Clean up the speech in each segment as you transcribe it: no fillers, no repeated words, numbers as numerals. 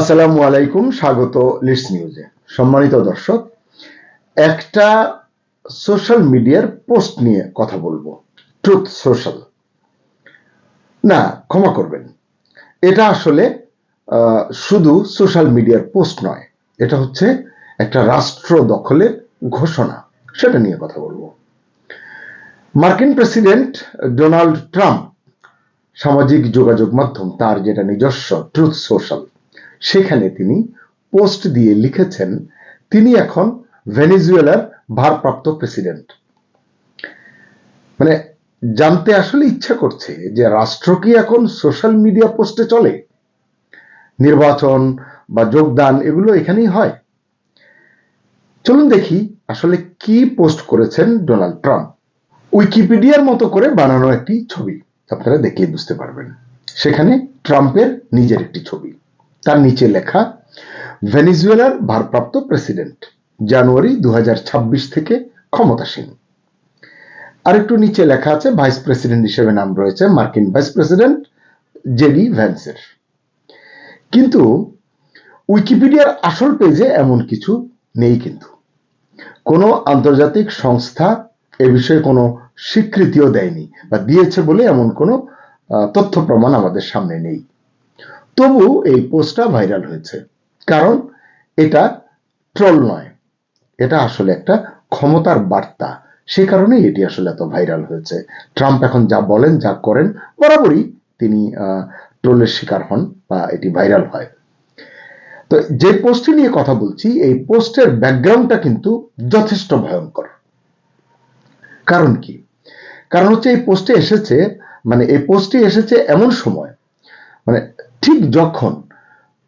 আসসালামু আলাইকুম, স্বাগত লিডস নিউজে। সম্মানিত দর্শক, একটা সোশ্যাল মিডিয়ার পোস্ট নিয়ে কথা বলবো। ট্রুথ সোশ্যাল, না ক্ষমা করবেন, এটা আসলে শুধু সোশ্যাল মিডিয়ার পোস্ট নয়, এটা হচ্ছে একটা রাষ্ট্র দখলের ঘোষণা। সেটা নিয়ে কথা বলবো। মার্কিন প্রেসিডেন্ট ডোনাল্ড ট্রাম্প সামাজিক যোগাযোগ মাধ্যম তার যেটা নিজস্ব ট্রুথ সোশ্যাল, সেখানে তিনি পোস্ট দিয়ে লিখেছেন তিনি এখন ভেনেজুয়েলার ভারপ্রাপ্ত প্রেসিডেন্ট। মানে জানতে আসলে ইচ্ছা করছে যে রাষ্ট্র কি এখন সোশ্যাল মিডিয়া পোস্টে চলে? নির্বাচন বা যোগদান এগুলো এখানেই হয়। চলুন দেখি আসলে কি পোস্ট করেছেন ডোনাল্ড ট্রাম্প। উইকিপিডিয়ার মতো করে বানানো একটি ছবি, আপনারা দেখে বুঝতে পারবেন। সেখানে ট্রাম্পের নিজের একটি ছবি, তার নিচে লেখা ভেনেজুয়েলার ভারপ্রাপ্ত প্রেসিডেন্ট, জানুয়ারি 2026 থেকে ক্ষমতাসীন। আর একটু নিচে লেখা আছে ভাইস প্রেসিডেন্ট হিসেবে নাম রয়েছে মার্কিন ভাইস প্রেসিডেন্ট জেডি ভ্যান্সের। কিন্তু উইকিপিডিয়ার আসল পেজে এমন কিছু নেই। কিন্তু কোনো আন্তর্জাতিক সংস্থা এ বিষয়ে কোনো স্বীকৃতিও দেয়নি বা দিয়েছে বলে এমন কোনো তথ্য প্রমাণ আমাদের সামনে নেই। তবু এই পোস্টটা ভাইরাল হয়েছে, কারণ এটা ট্রোল নয়, এটা আসলে একটা ক্ষমতার বার্তা। সে কারণেই এটি আসলে এত ভাইরাল হয়েছে। ট্রাম্প এখন যা বলেন যা করেন বরাবরই তিনি ট্রোলের শিকার হন বা এটি ভাইরাল হয়। তো যে পোস্টটি নিয়ে কথা বলছি, এই পোস্টের ব্যাকগ্রাউন্ডটা কিন্তু যথেষ্ট ভয়ঙ্কর। কারণ কি? কারণ হচ্ছে এই পোস্টে এসেছে, এই পোস্টটি এসেছে এমন সময়, ঠিক যখন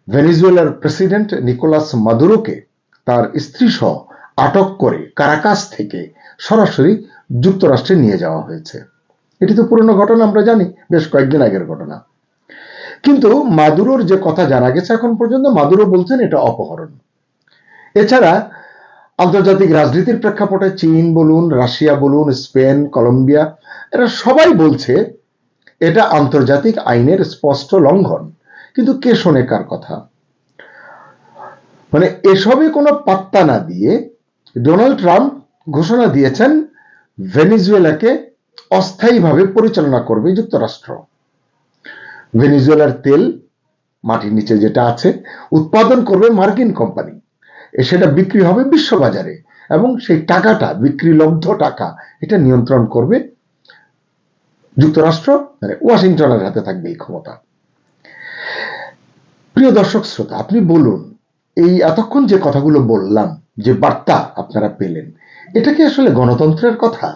ভেনেজুয়েলার প্রেসিডেন্ট নিকোলাস মাদুরোকে তার স্ত্রী সহ আটক করে কারাকাস থেকে সরাসরি যুক্তরাষ্ট্রে নিয়ে যাওয়া হয়েছে। এটি তো পুরনো ঘটনা, আমরা জানি, বেশ কয়েকদিন আগের ঘটনা। কিন্তু মাদুরোর যে কথা জানা গেছে এখন পর্যন্ত, মাদুরো বলছেন এটা অপহরণ। এছাড়া আন্তর্জাতিক রাজনীতির প্রেক্ষাপটে চীন বলুন, রাশিয়া বলুন, স্পেন, কলম্বিয়া, এরা সবাই বলছে এটা আন্তর্জাতিক আইনের স্পষ্ট লঙ্ঘন। কিন্তু কে শোনে কার কথা? এসবে কোনো পাত্তা না দিয়ে ডোনাল্ড ট্রাম্প ঘোষণা দিয়েছেন ভেনেজুয়েলাকে অস্থায়ীভাবে পরিচালনা করবে যুক্তরাষ্ট্র। ভেনেজুয়েলার তেল মাটির নিচে যেটা আছে উৎপাদন করবে মার্কিন কোম্পানি, সেটা বিক্রি হবে বিশ্ববাজারে, এবং সেই টাকাটা, বিক্রিলব্ধ টাকা, এটা নিয়ন্ত্রণ করবে যুক্তরাষ্ট্র। ওয়াশিংটনের হাতে থাকবে এই ক্ষমতা। প্রিয় দর্শক শ্রোতা, আপনি বলুন, এই এতক্ষণ যে কথাগুলো বললাম, যে বার্তা আপনারা পেলেন, এটা কি আসলে গণতন্ত্রের কথা?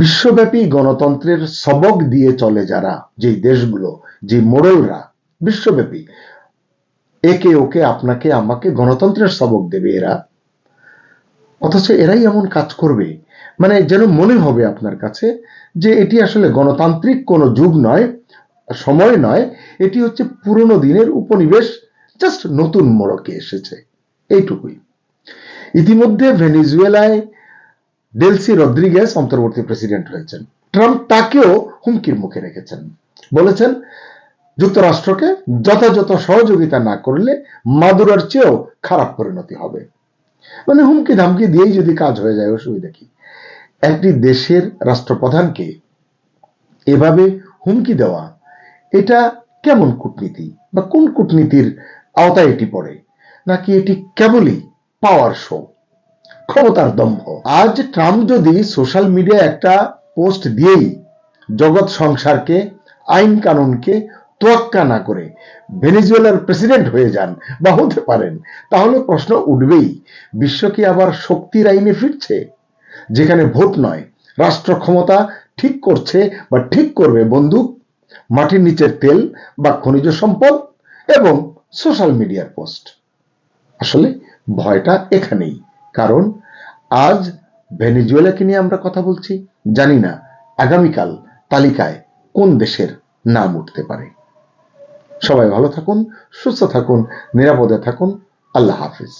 বিশ্বব্যাপী গণতন্ত্রের সবক দিয়ে চলে যারা, যে দেশগুলো, যে মোড়লরা বিশ্বব্যাপী, একে ওকে আপনাকে আমাকে গণতন্ত্রের সবক দেবে এরা, অথচ এরাই এমন কাজ করবে। যেন মনে হবে আপনার কাছে যে এটি আসলে গণতান্ত্রিক কোনো যুগ নয়, সময় নয়, এটি হচ্ছে পুরনো দিনের উপনিবেশ, জাস্ট নতুন মোড়কে এসেছে, এইটুকুই। ইতিমধ্যে ভেনেজুয়েলায় ডেলসি রদ্রিগেজ অন্তর্বর্তী প্রেসিডেন্ট হয়েছেন। ট্রাম্প তাকেও হুমকির মুখে রেখেছেন, বলেছেন যুক্তরাষ্ট্রকে যথাযথ সহযোগিতা না করলে মাদুরোর চেয়েও খারাপ পরিণতি হবে। হুমকি ধামকি দিয়েই যদি কাজ হয়ে যায়, অসুবিধা কি? একটি দেশের রাষ্ট্রপ্রধানকে এভাবে হুমকি দেওয়া, এটা কেমন কূটনীতি বা কোন কূটনীতির আওতায় এটি পড়ে? নাকি এটি কেবলই পাওয়ার শো, ক্ষমতার দম্ভ? আজ ট্রাম্প যদি সোশ্যাল মিডিয়ায় একটা পোস্ট দিয়েই জগৎ সংসারকে, আইন কানুনকে তোয়াক্কা না করে ভেনেজুয়েলার প্রেসিডেন্ট হয়ে যান বা হতে পারেন, তাহলে প্রশ্ন উঠবেই, বিশ্ব কি আবার শক্তির আইনে ফিরছে, যেখানে ভোট নয়, রাষ্ট্র ক্ষমতা ঠিক করছে বা ঠিক করবে বন্দুক, মাটির নিচের তেল বা খনিজ সম্পদ এবং সোশ্যাল মিডিয়ার পোস্ট? আসলে ভয়টা এখানেই। কারণ আজ ভেনেজুয়েলাকে নিয়ে আমরা কথা বলছি, জানি না আগামীকাল তালিকায় কোন দেশের নাম উঠতে পারে। সবাই ভালো থাকুন, সুস্থ থাকুন, নিরাপদে থাকুন। আল্লাহ হাফিজ।